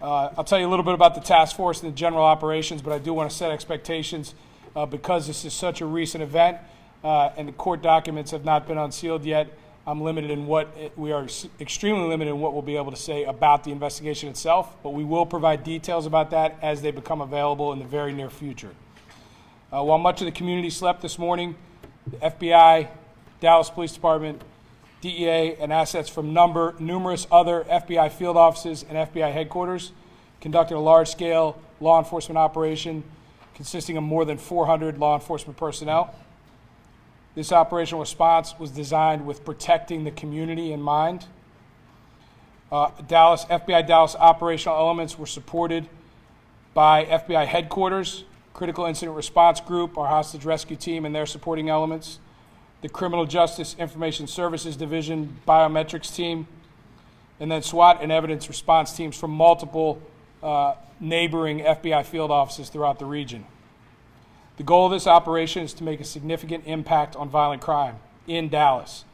I'll tell you a little bit about the task force and the general operations, but I do want to set expectations because this is such a recent event and the court documents have not been unsealed yet. I'm limited in we are extremely limited in what we'll be able to say about the investigation itself, but we will provide details about that as they become available in the very near future. While much of the community slept this morning, the FBI, Dallas Police Department, DEA, and assets from numerous other FBI field offices and FBI headquarters conducted a large-scale law enforcement operation consisting of more than 400 law enforcement personnel. This operational response was designed with protecting the community in mind. FBI Dallas operational elements were supported by FBI headquarters, Critical Incident Response Group, our hostage rescue team and their supporting elements, the Criminal Justice Information Services Division biometrics team, and then SWAT and evidence response teams from multiple neighboring FBI field offices throughout the region. The goal of this operation is to make a significant impact on violent crime in Dallas.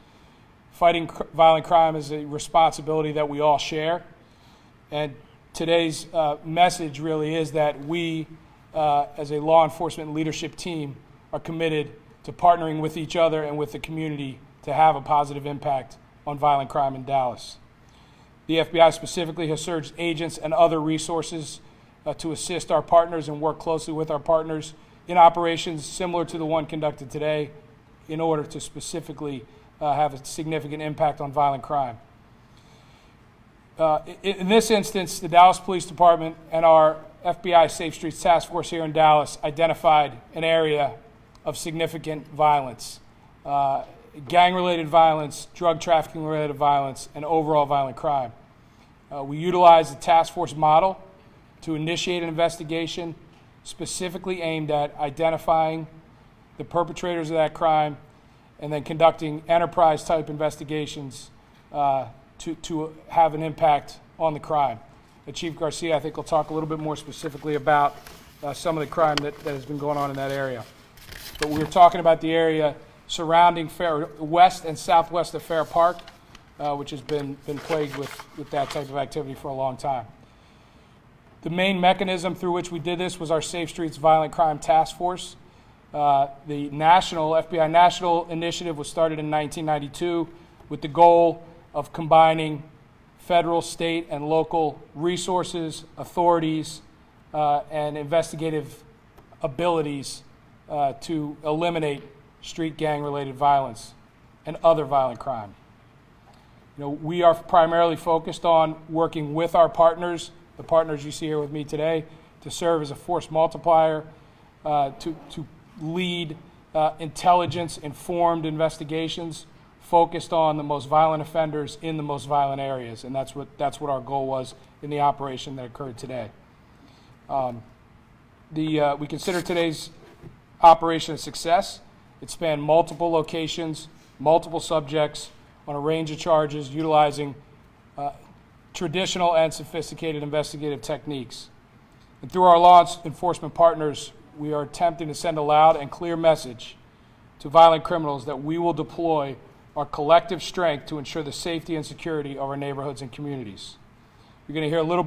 Fighting violent crime is a responsibility that we all share, and today's message really is that we, as a law enforcement leadership team, are committed to partnering with each other and with the community to have a positive impact on violent crime in Dallas. The FBI specifically has surged agents and other resources to assist our partners and work closely with our partners in operations similar to the one conducted today in order to specifically have a significant impact on violent crime. In this instance, the Dallas Police Department and our FBI Safe Streets Task Force here in Dallas identified an area of significant violence, gang-related violence, drug trafficking-related violence, and overall violent crime. We utilized the task force model to initiate an investigation specifically aimed at identifying the perpetrators of that crime and then conducting enterprise-type investigations to have an impact on the crime. Chief Garcia, I think, will talk a little bit more specifically about some of the crime that has been going on in that area. But we were talking about the area surrounding west and southwest of Fair Park, which has been plagued with that type of activity for a long time. The main mechanism through which we did this was our Safe Streets Violent Crime Task Force. The FBI National Initiative was started in 1992 with the goal of combining federal, state, and local resources, authorities, and investigative abilities to eliminate street gang-related violence and other violent crime. We are primarily focused on working with our partners, the partners you see here with me today, to serve as a force multiplier, to lead intelligence-informed investigations focused on the most violent offenders in the most violent areas, and that's what our goal was in the operation that occurred today. We consider today's operation a success. It spanned multiple locations, multiple subjects on a range of charges utilizing traditional and sophisticated investigative techniques. And through our law enforcement partners, we are attempting to send a loud and clear message to violent criminals that we will deploy our collective strength to ensure the safety and security of our neighborhoods and communities. You're going to hear a little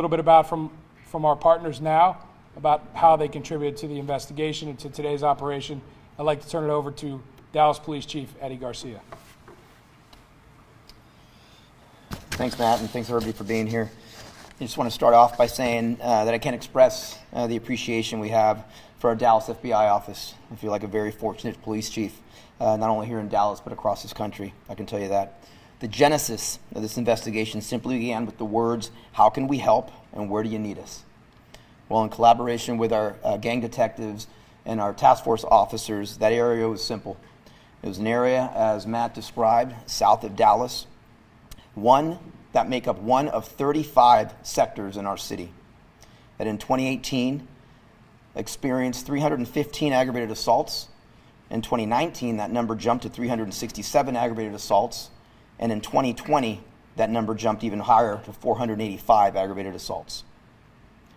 bit about from our partners now about how they contributed to the investigation and to today's operation. I'd like to turn it over to Dallas Police Chief Eddie Garcia. Thanks, Matt, and thanks everybody for being here. I just want to start off by saying that I can't express the appreciation we have for our Dallas FBI office. I feel like a very fortunate police chief, not only here in Dallas, but across this country. I can tell you that. The genesis of this investigation simply began with the words, "How can we help and where do you need us?" Well, in collaboration with our gang detectives and our task force officers, that area was simple. It was an area, as Matt described, south of Dallas, one that make up one of 35 sectors in our city, that in 2018 experienced 315 aggravated assaults. In 2019, that number jumped to 367 aggravated assaults, and in 2020, that number jumped even higher to 485 aggravated assaults.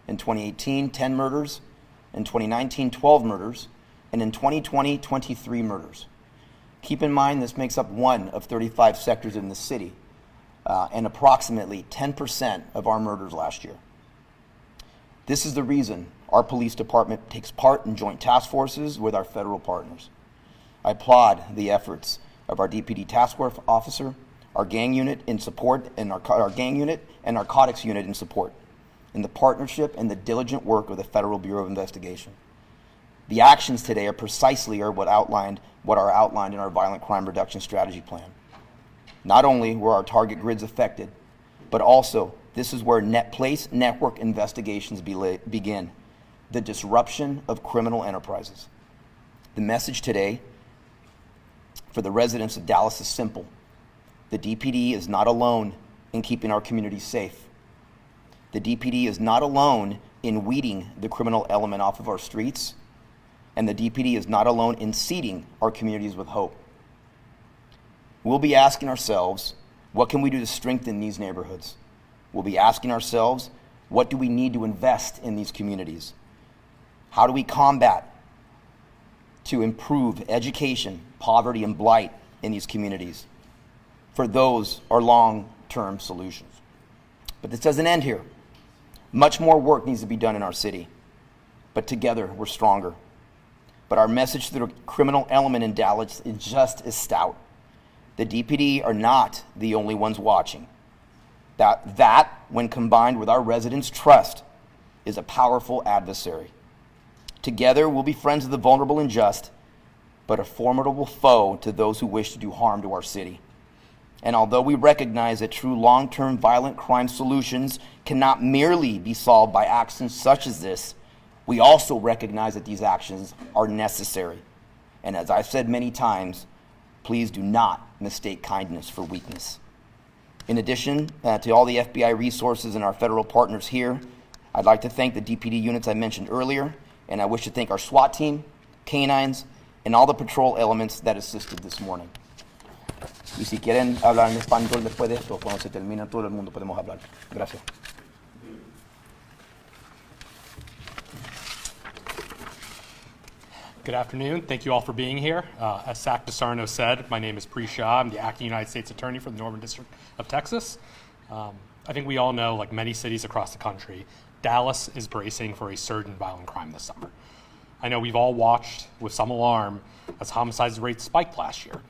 In 2018, 10 murders. In 2019, 12 murders. And in 2020, 23 murders. Keep in mind, this makes up one of 35 sectors in the city, and approximately 10% of our murders last year. This is the reason our police department takes part in joint task forces with our federal partners. I applaud the efforts of our DPD task force officer, our gang unit in support, and our gang unit and narcotics unit in support, in the partnership and the diligent work of the Federal Bureau of Investigation. The actions today are precisely what are outlined in our violent crime reduction strategy plan. Not only were our target grids affected, but also this is where place network investigations begin, the disruption of criminal enterprises. The message today for the residents of Dallas is simple. The DPD is not alone in keeping our communities safe. The DPD is not alone in weeding the criminal element off of our streets, and the DPD is not alone in seeding our communities with hope. We'll be asking ourselves, what can we do to strengthen these neighborhoods? We'll be asking ourselves, what do we need to invest in these communities? How do we combat to improve education, poverty, and blight in these communities? For those are long-term solutions. But this doesn't end here. Much more work needs to be done in our city, but together we're stronger. But our message to the criminal element in Dallas is just as stout. The DPD are not the only ones watching. That, when combined with our residents' trust, is a powerful adversary. Together, we'll be friends of the vulnerable and just, but a formidable foe to those who wish to do harm to our city. And although we recognize that true long-term violent crime solutions cannot merely be solved by actions such as this, we also recognize that these actions are necessary. And as I've said many times, please do not mistake kindness for weakness. In addition to all the FBI resources and our federal partners here, I'd like to thank the DPD units I mentioned earlier, and I wish to thank our SWAT team, canines, and all the patrol elements that assisted this morning. Y si quieren hablar en español después de esto, cuando se termina todo el mundo podemos hablar. Gracias. Good afternoon. Thank you all for being here. As Zach DeSarno said, my name is Pri Shah. I'm the acting United States Attorney for the Northern District of Texas. I think we all know, like many cities across the country, Dallas is bracing for a surge in violent crime this summer. I know we've all watched with some alarm as homicide rates spiked last year.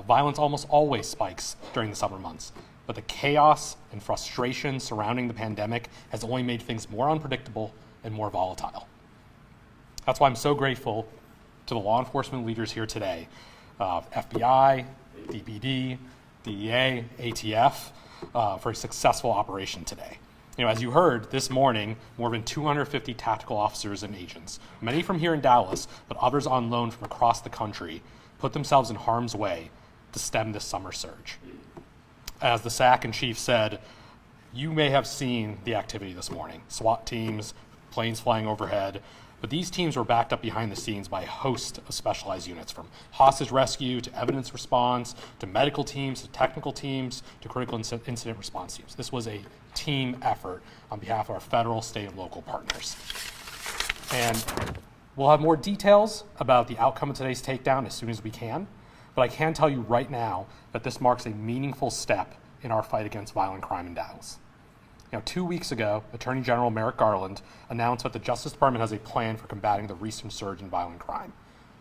Violence almost always spikes during the summer months, but the chaos and frustration surrounding the pandemic has only made things more unpredictable and more volatile. That's why I'm so grateful to the law enforcement leaders here today, FBI, DPD, DEA, ATF, for a successful operation today. As you heard this morning, more than 250 tactical officers and agents, many from here in Dallas, but others on loan from across the country, put themselves in harm's way to stem this summer surge. As the SAC and chief said, you may have seen the activity this morning, SWAT teams, planes flying overhead, but these teams were backed up behind the scenes by a host of specialized units, from hostage rescue to evidence response to medical teams to technical teams to critical incident response teams. This was a team effort on behalf of our federal, state, and local partners. And we'll have more details about the outcome of today's takedown as soon as we can, but I can tell you right now that this marks a meaningful step in our fight against violent crime in Dallas. 2 weeks ago, Attorney General Merrick Garland announced that the Justice Department has a plan for combating the recent surge in violent crime.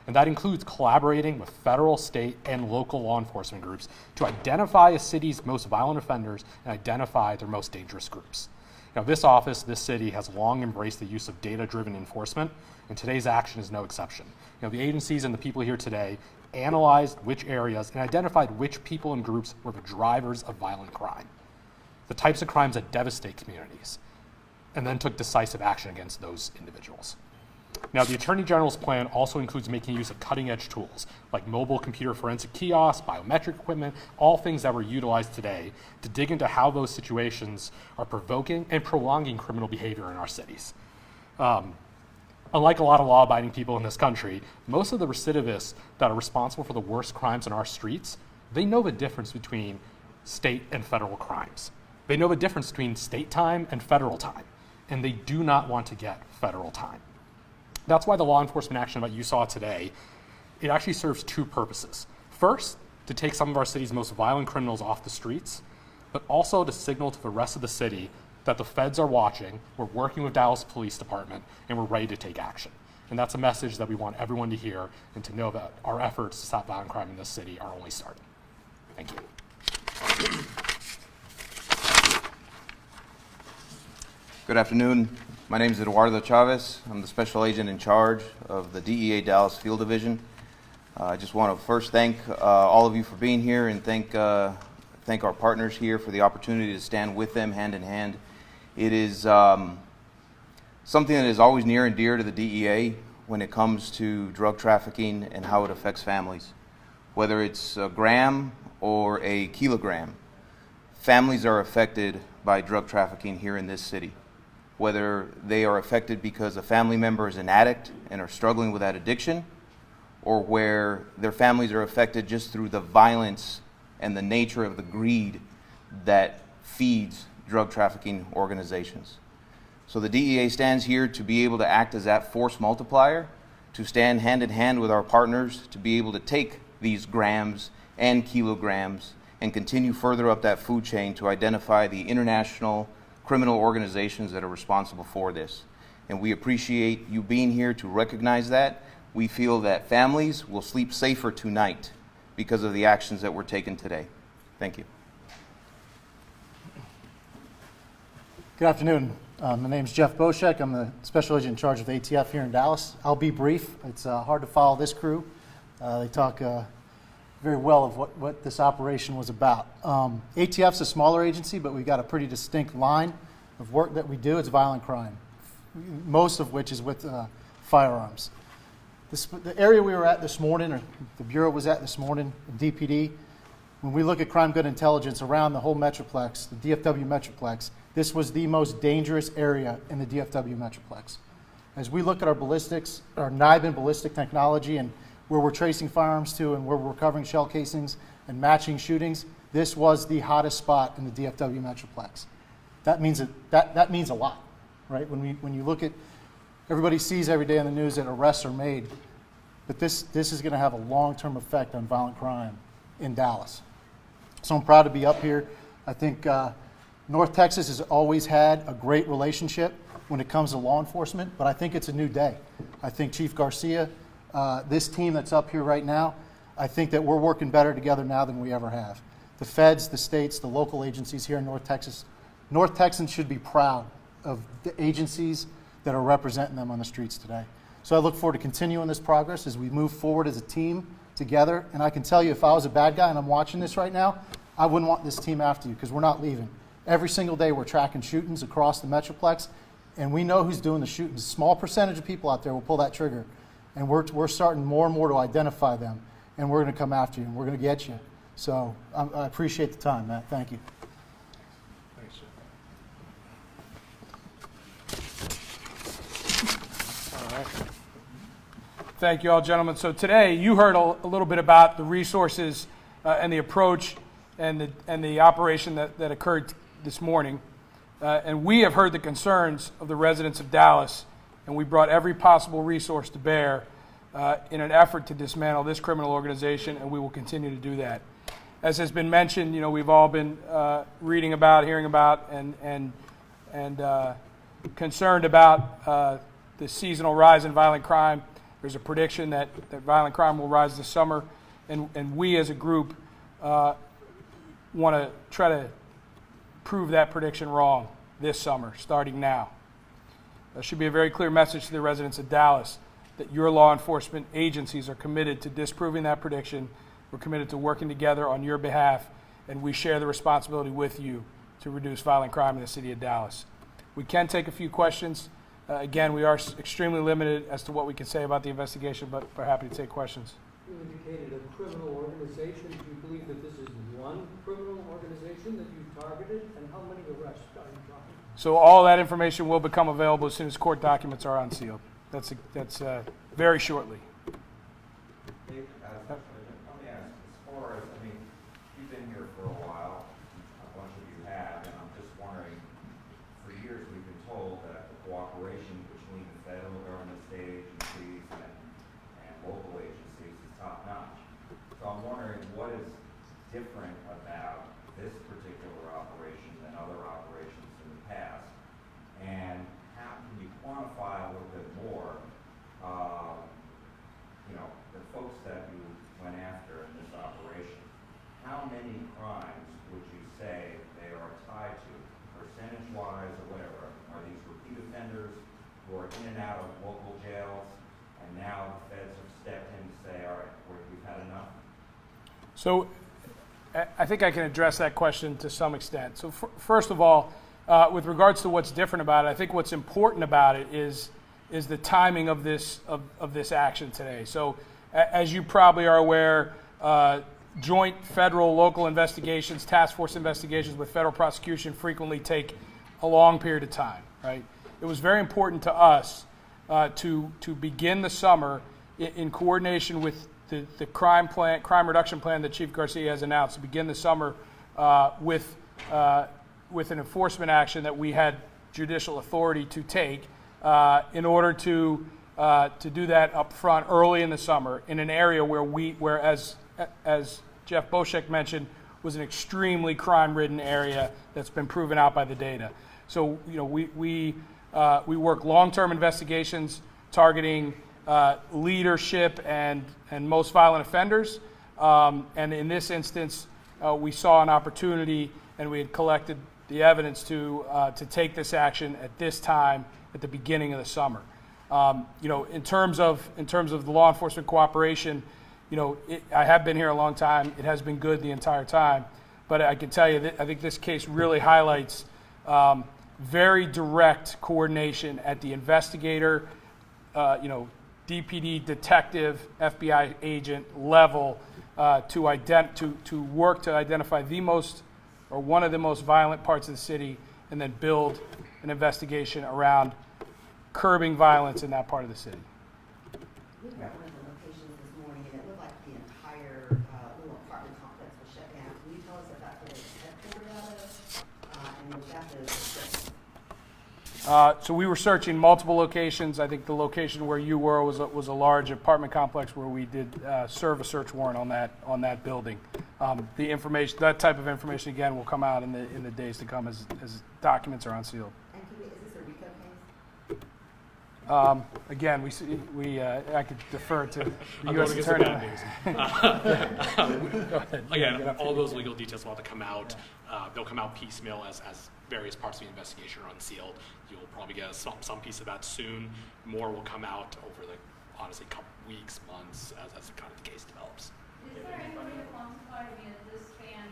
And that includes collaborating with federal, state, and local law enforcement groups to identify a city's most violent offenders and identify their most dangerous groups. This office, this city, has long embraced the use of data-driven enforcement, and today's action is no exception. The agencies and the people here today analyzed which areas and identified which people and groups were the drivers of violent crime, the types of crimes that devastate communities, and then took decisive action against those individuals. Now, the Attorney General's plan also includes making use of cutting-edge tools like mobile computer forensic kiosks, biometric equipment, all things that were utilized today to dig into how those situations are provoking and prolonging criminal behavior in our cities. Unlike a lot of law-abiding people in this country, most of the recidivists that are responsible for the worst crimes on our streets, they know the difference between state and federal crimes. They know the difference between state time and federal time, and they do not want to get federal time. That's why the law enforcement action that you saw today, it actually serves two purposes. First, to take some of our city's most violent criminals off the streets, but also to signal to the rest of the city that the feds are watching, we're working with Dallas Police Department, and we're ready to take action. And that's a message that we want everyone to hear and to know that our efforts to stop violent crime in this city are only starting. Thank you. Good afternoon. My name is Eduardo Chavez. I'm the special agent in charge of the DEA Dallas Field Division. I just want to first thank all of you for being here and thank our partners here for the opportunity to stand with them hand in hand. It is something that is always near and dear to the DEA when it comes to drug trafficking and how it affects families. Whether it's a gram or a kilogram, families are affected by drug trafficking here in this city. Whether they are affected because a family member is an addict and are struggling with that addiction, or where their families are affected just through the violence and the nature of the greed that feeds drug trafficking organizations. So the DEA stands here to be able to act as that force multiplier, to stand hand in hand with our partners, to be able to take these grams and kilograms and continue further up that food chain to identify the international criminal organizations that are responsible for this. And we appreciate you being here to recognize that. We feel that families will sleep safer tonight because of the actions that were taken today. Thank you. Good afternoon. My name is Jeff Boshek. I'm the special agent in charge of ATF here in Dallas. I'll be brief. It's hard to follow this crew. They talk very well of what this operation was about. ATF's a smaller agency, but we've got a pretty distinct line of work that we do. It's violent crime, most of which is with firearms. The area we were at this morning, or the Bureau was at this morning, DPD, when we look at crime good intelligence around the whole Metroplex, the DFW Metroplex, this was the most dangerous area in the DFW Metroplex. As we look at our ballistics, our NIBIN ballistic technology, and where we're tracing firearms to and where we're recovering shell casings and matching shootings, this was the hottest spot in the DFW Metroplex. That means that means a lot, right? When you look at, everybody sees every day on the news that arrests are made, but this is going to have a long-term effect on violent crime in Dallas. So I'm proud to be up here. I think North Texas has always had a great relationship when it comes to law enforcement, but I think it's a new day. I think Chief Garcia, this team that's up here right now, I think that we're working better together now than we ever have. The feds, the states, the local agencies here in North Texas, North Texans should be proud of the agencies that are representing them on the streets today. So I look forward to continuing this progress as we move forward as a team together. And I can tell you, if I was a bad guy and I'm watching this right now, I wouldn't want this team after you because we're not leaving. Every single day we're tracking shootings across the Metroplex, and we know who's doing the shootings. A small percentage of people out there will pull that trigger, and we're starting more and more to identify them, and we're going to come after you, and we're going to get you. So I appreciate the time, Matt. Thank you. Thanks, sir. Thank you all, gentlemen. So today you heard a little bit about the resources and the approach and the operation that occurred this morning. And we have heard the concerns of the residents of Dallas, and we brought every possible resource to bear in an effort to dismantle this criminal organization, and we will continue to do that. As has been mentioned, you know, we've all been reading about, hearing about, and concerned about the seasonal rise in violent crime. There's a prediction that violent crime will rise this summer, and we as a group want to try to prove that prediction wrong this summer, starting now. That should be a very clear message to the residents of Dallas that your law enforcement agencies are committed to disproving that prediction. We're committed to working together on your behalf, and we share the responsibility with you to reduce violent crime in the city of Dallas. We can take a few questions. Again, we are extremely limited as to what we can say about the investigation, but we're happy to take questions. You indicated a criminal organization. Do you believe that this is one criminal organization that you targeted, and how many arrests are you talking? So all that information will become available as soon as court documents are unsealed. That's very shortly. Dave, let me ask, as far as, I mean, you've been here for a while, a bunch of you have, and I'm just wondering, for years we've been told that the cooperation between the federal government, state agencies, and local agencies is top-notch. So I'm wondering what is different about this particular operation than other operations in the past who are in and out of local jails, and now the feds have stepped in to say, all right, we've had enough? So I think I can address that question to some extent. So first of all, with regards to what's different about it, I think what's important about it is the timing of this action today. So as you probably are aware, joint federal local investigations, task force investigations with federal prosecution frequently take a long period of time, right? It was very important to us to begin the summer in coordination with the crime reduction plan that Chief Garcia has announced, to begin the summer with an enforcement action that we had judicial authority to take in order to do that up front early in the summer in an area where as Jeff Boschek mentioned, was an extremely crime-ridden area that's been proven out by the data. So we work long-term investigations targeting leadership and most violent offenders. And in this instance, we saw an opportunity, and we had collected the evidence to take this action at this time at the beginning of the summer. In terms of the law enforcement cooperation, I have been here a long time. It has been good the entire time, but I can tell you that I think this case really highlights very direct coordination at the investigator, DPD detective, FBI agent level to work to identify one of the most violent parts of the city, and then build an investigation around curbing violence in that part of the city. We were at one of the locations this morning, and it looked like the entire little apartment complex was shut down. Can you tell us if that's where it was headquartered out of? And was that So we were searching multiple locations. I think the location where you were was a large apartment complex where we did serve a search warrant on that building. The information, that type of information, again, will come out in the days to come as documents are unsealed. And is this a RICO case? Again, I could defer to the I'm U.S. going Attorney. Go ahead. Again, all those legal details will have to come out. They'll come out piecemeal as various parts of the investigation are unsealed. You'll probably get some piece of that soon. More will come out over the, honestly, couple weeks, months, as kind of the case develops. Is there any way to quantify, this span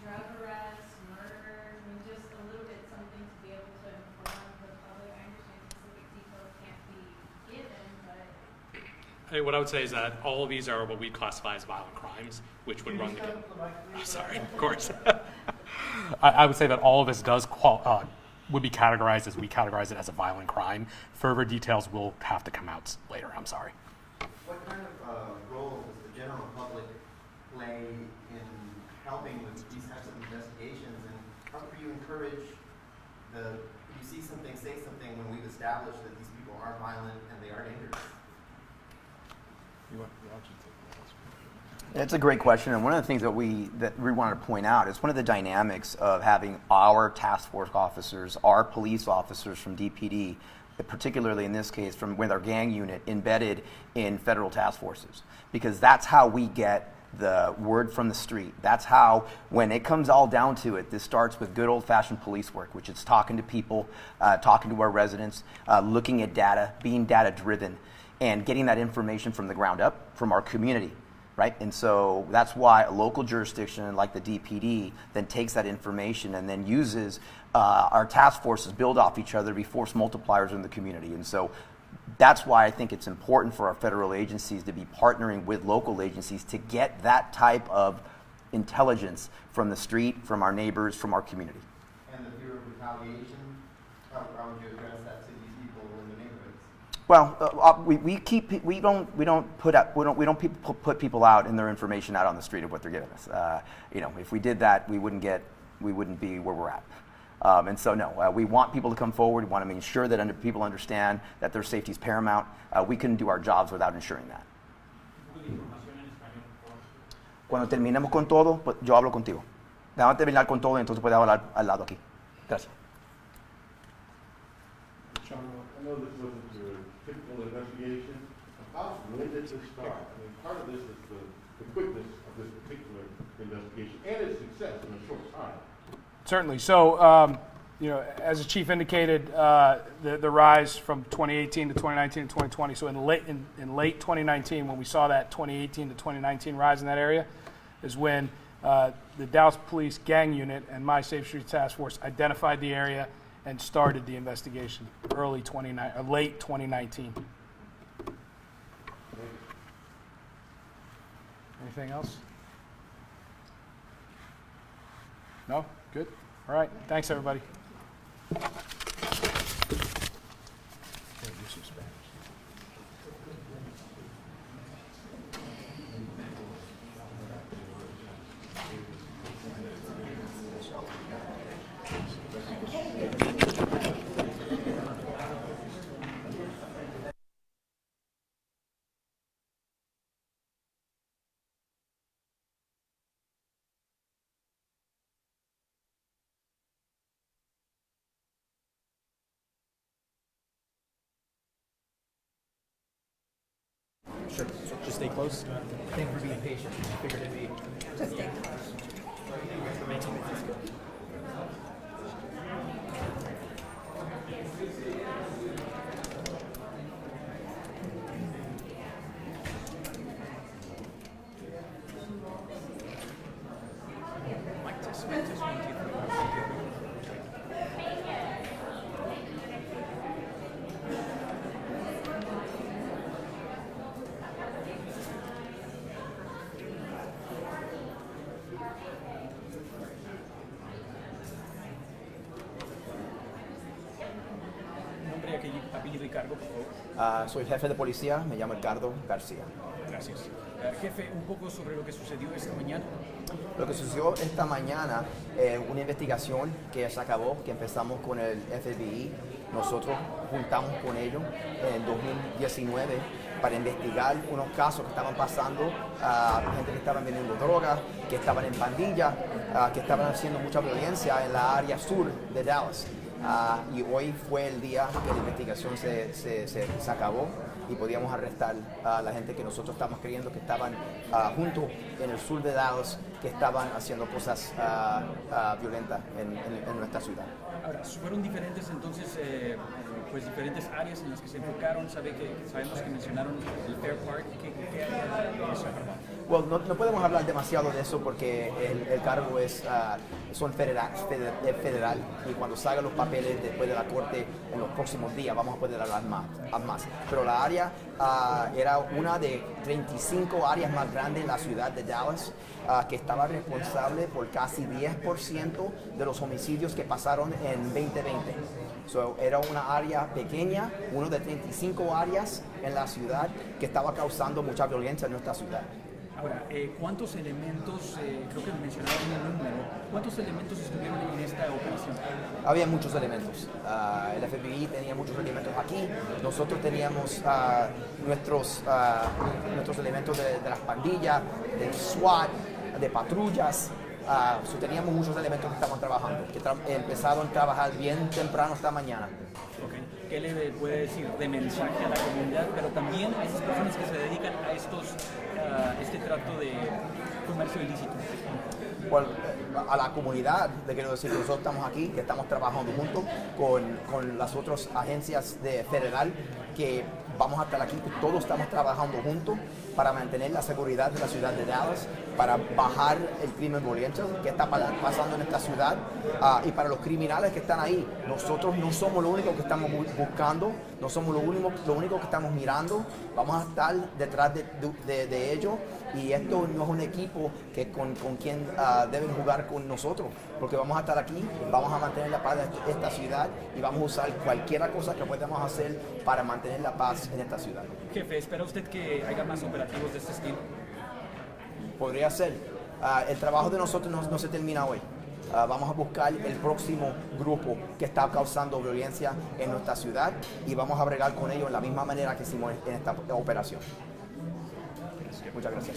drug arrests, murders, just a little bit something to be able to inform the public? I understand specific details can't be given, but... What I would say is that all of these are what we classify as violent crimes, which would run the gamut. Oh, sorry, of course. I would say that all of this would be categorized as we categorize it as a violent crime. Further details will have to come out later. I'm sorry. What kind of role does the general public play in helping with these types of investigations? And how do you encourage if you see something, say something when we've established that these people are violent and they are dangerous? It's a great question, and one of the things that we wanted to point out is one of the dynamics of having our task force officers, our police officers from DPD, particularly in this case with our gang unit, embedded in federal task forces, because that's how we get the word from the street. That's how, when it comes all down to it, this starts with good old-fashioned police work, which is talking to people, talking to our residents, looking at data, being data-driven, and getting that information from the ground up, from our community. Right? And so that's why a local jurisdiction like the DPD then takes that information and then uses our task forces build off each other to be force multipliers in the community. And so that's why I think it's important for our federal agencies to be partnering with local agencies to get that type of intelligence from the street, from our neighbors, from our community. And the fear of retaliation, how would you address that to these people in the neighborhoods? Well, we don't put people out and their information out on the street of what they're giving us. If we did that, we wouldn't be where we're at. And so no, we want people to come forward. We want to make sure that people understand that their safety is paramount. We couldn't do our jobs without ensuring that. Cuando terminemos con todo, pues yo hablo contigo. Déjame terminar con todo, entonces puedes hablar al lado aquí. Gracias. I know this wasn't your typical investigation. When did this start? I mean, part of this is the quickness of this particular investigation and its success in a short time. Certainly. So you know, as the chief indicated, the rise from 2018 to 2019 to 2020. So in late 2019, when we saw that 2018 to 2019 rise in that area, is when the Dallas Police Gang Unit and My Safe Streets Task Force identified the area and started the investigation late 2019. Anything else? No? Good? All right. Thanks, everybody. Sure. Just stay close. Thank you for being patient. Figured it'd be. Just stay close. Apellido y cargo, por favor. Soy jefe de policía, me llamo Edgardo García. Gracias. Jefe, un poco sobre lo que sucedió esta mañana. Lo que sucedió esta mañana, una investigación que se acabó, que empezamos con el FBI. Nosotros juntamos con ellos en 2019 para investigar unos casos que estaban pasando, gente que estaban vendiendo drogas, que estaban en pandillas, que estaban haciendo mucha violencia en la área sur de Dallas. Y hoy fue el día que la investigación se acabó y podíamos arrestar a la gente que nosotros estamos creyendo que estaban juntos en el sur de Dallas, que estaban haciendo cosas violentas en nuestra ciudad. Ahora, fueron diferentes entonces, pues diferentes áreas en las que se enfocaron. Sabemos que mencionaron el Fair Park. ¿Qué área de eso? Well, no podemos hablar demasiado de eso porque el cargo es federal y cuando salgan los papeles después de la corte en los próximos días vamos a poder hablar más. Pero la área era una de 35 áreas más grandes en la ciudad de Dallas que estaba responsable por casi 10% de los homicidios que pasaron en 2020. So, era una área pequeña, uno de 35 áreas en la ciudad que estaba causando mucha violencia en nuestra ciudad. Ahora, ¿cuántos elementos, creo que mencionaron un número, cuántos elementos estuvieron en esta operación? Había muchos elementos. El FBI tenía muchos elementos aquí. Nosotros teníamos nuestros elementos de las pandillas, del SWAT, de patrullas. Teníamos muchos elementos que estaban trabajando, que empezaron a trabajar bien temprano esta mañana. Okay. ¿Qué le puede decir de mensaje a la comunidad, pero también a esas personas que se dedican a este trato de comercio ilícito? Bueno, a la comunidad, le quiero decir que nosotros estamos aquí, que estamos trabajando juntos con las otras agencias federal, que vamos a estar aquí, que todos estamos trabajando juntos para mantener la seguridad de la ciudad de Dallas, para bajar el crimen violento que está pasando en esta ciudad y para los criminales que están ahí. Nosotros no somos lo único que estamos buscando, no somos lo único que estamos mirando, vamos a estar detrás de ellos y esto no es un equipo que con quien deben jugar con nosotros, porque vamos a estar aquí, vamos a mantener la paz de esta ciudad y vamos a usar cualquier cosa que podamos hacer para mantener la paz en esta ciudad. Jefe, ¿espera usted que haya más operativos de este estilo? Podría ser. El trabajo de nosotros no se termina hoy. Vamos a buscar el próximo grupo que está causando violencia en nuestra ciudad y vamos a bregar con ellos de la misma manera que hicimos en esta operación. Muchas gracias.